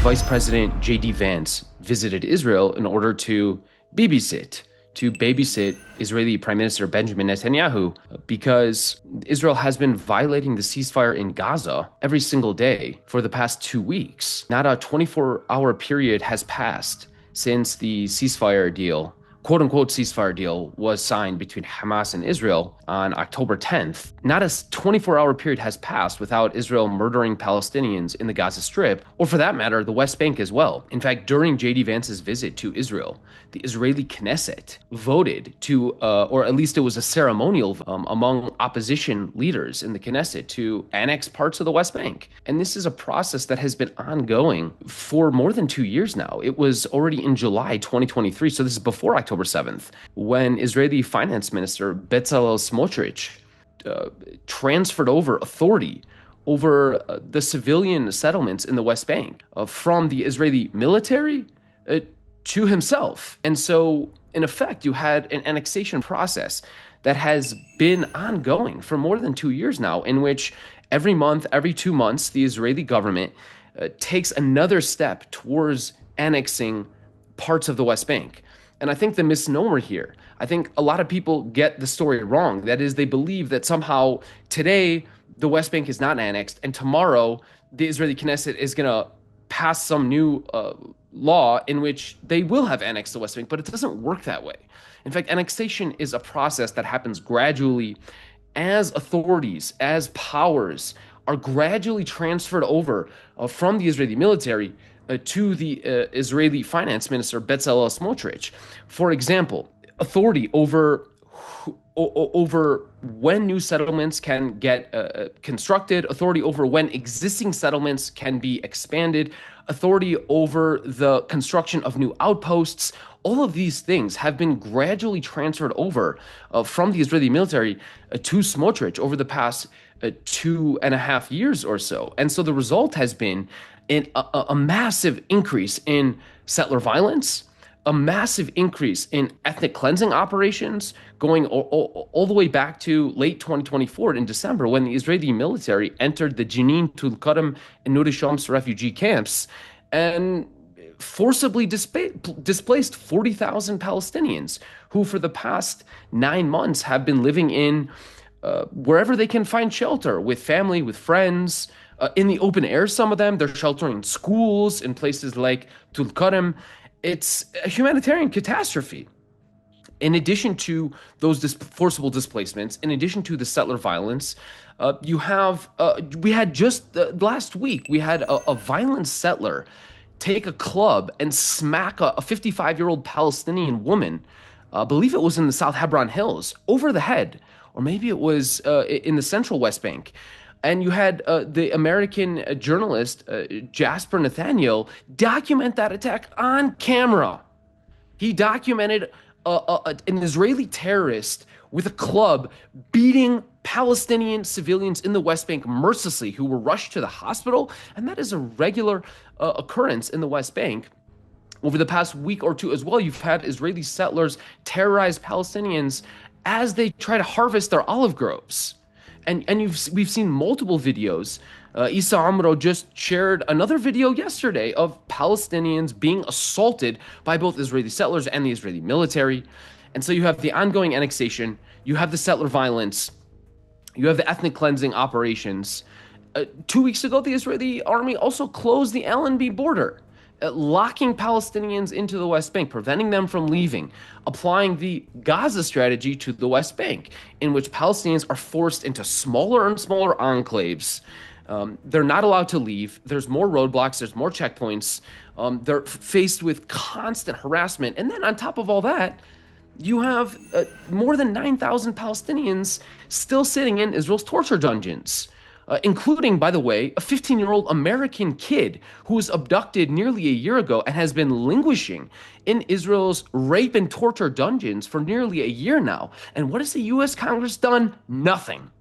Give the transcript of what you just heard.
Vice President J.D. Vance visited Israel in order to babysit Israeli Prime Minister Benjamin Netanyahu because Israel has been violating the ceasefire in Gaza every single day for the past 2 weeks. Not a 24-hour period has passed since the ceasefire deal, quote-unquote ceasefire deal, was signed between Hamas and Israel on October 10th. Not a 24-hour period has passed without Israel murdering Palestinians in the Gaza Strip, or for that matter, the West Bank as well. In fact, during J.D. Vance's visit to Israel, the Israeli Knesset voted to, or at least it was a ceremonial among opposition leaders in the Knesset to annex parts of the West Bank. And this is a process that has been ongoing for more than 2 years now. It was already in July 2023, so this is before October 7th, when Israeli Finance Minister Smotritch transferred over authority over the civilian settlements in the West Bank from the Israeli military to himself. And so, in effect, you had an annexation process that has been ongoing for more than 2 years now, in which every month, every 2 months, the Israeli government takes another step towards annexing parts of the West Bank. And I think the misnomer here, I think a lot of people get the story wrong. That is, they believe that somehow today the West Bank is not annexed and tomorrow the Israeli Knesset is going to pass some new law in which they will have annexed the West Bank, but it doesn't work that way. In fact, annexation is a process that happens gradually as authorities, as powers are gradually transferred over from the Israeli military to the Israeli finance minister, Smottrich. For example, authority over when new settlements can get constructed, authority over when existing settlements can be expanded, authority over the construction of new outposts. All of these things have been gradually transferred over from the Israeli military to Smotrich over the past 2.5 years or so. And so the result has been a massive increase in settler violence, a massive increase in ethnic cleansing operations going all the way back to late 2024 in December, when the Israeli military entered the Jenin, Tulkarm, and Nuri Shams refugee camps and forcibly displaced 40,000 Palestinians who for the past 9 months have been living in wherever they can find shelter, with family, with friends, in the open air. Some of them, they're sheltering in schools in places like Tulkarm. It's a humanitarian catastrophe. In addition to those forcible displacements, in addition to the settler violence, we had just last week, we had a violent settler take a club and smack a 55-year-old Palestinian woman, I believe it was in the South Hebron Hills, over the head, or maybe it was in the central West Bank. And you had the American journalist, Jasper Nathaniel, document that attack on camera. He documented an Israeli terrorist with a club beating Palestinian civilians in the West Bank mercilessly, who were rushed to the hospital. And that is a regular occurrence in the West Bank. Over the past week or two as well, you've had Israeli settlers terrorize Palestinians as they try to harvest their olive groves. And we've seen multiple videos. Issa Amro just shared another video yesterday of Palestinians being assaulted by both Israeli settlers and the Israeli military. And so you have the ongoing annexation, you have the settler violence, you have the ethnic cleansing operations. 2 weeks ago, the Israeli army also closed the Allenby border, locking Palestinians into the West Bank, preventing them from leaving, applying the Gaza strategy to the West Bank, in which Palestinians are forced into smaller and smaller enclaves. They're not allowed to leave. There's more roadblocks. There's more checkpoints. They're faced with constant harassment. And then on top of all that, you have more than 9,000 Palestinians still sitting in Israel's torture dungeons. Including, by the way, a 15-year-old American kid who was abducted nearly a year ago and has been languishing in Israel's rape and torture dungeons for nearly a year now. And what has the U.S. Congress done? Nothing.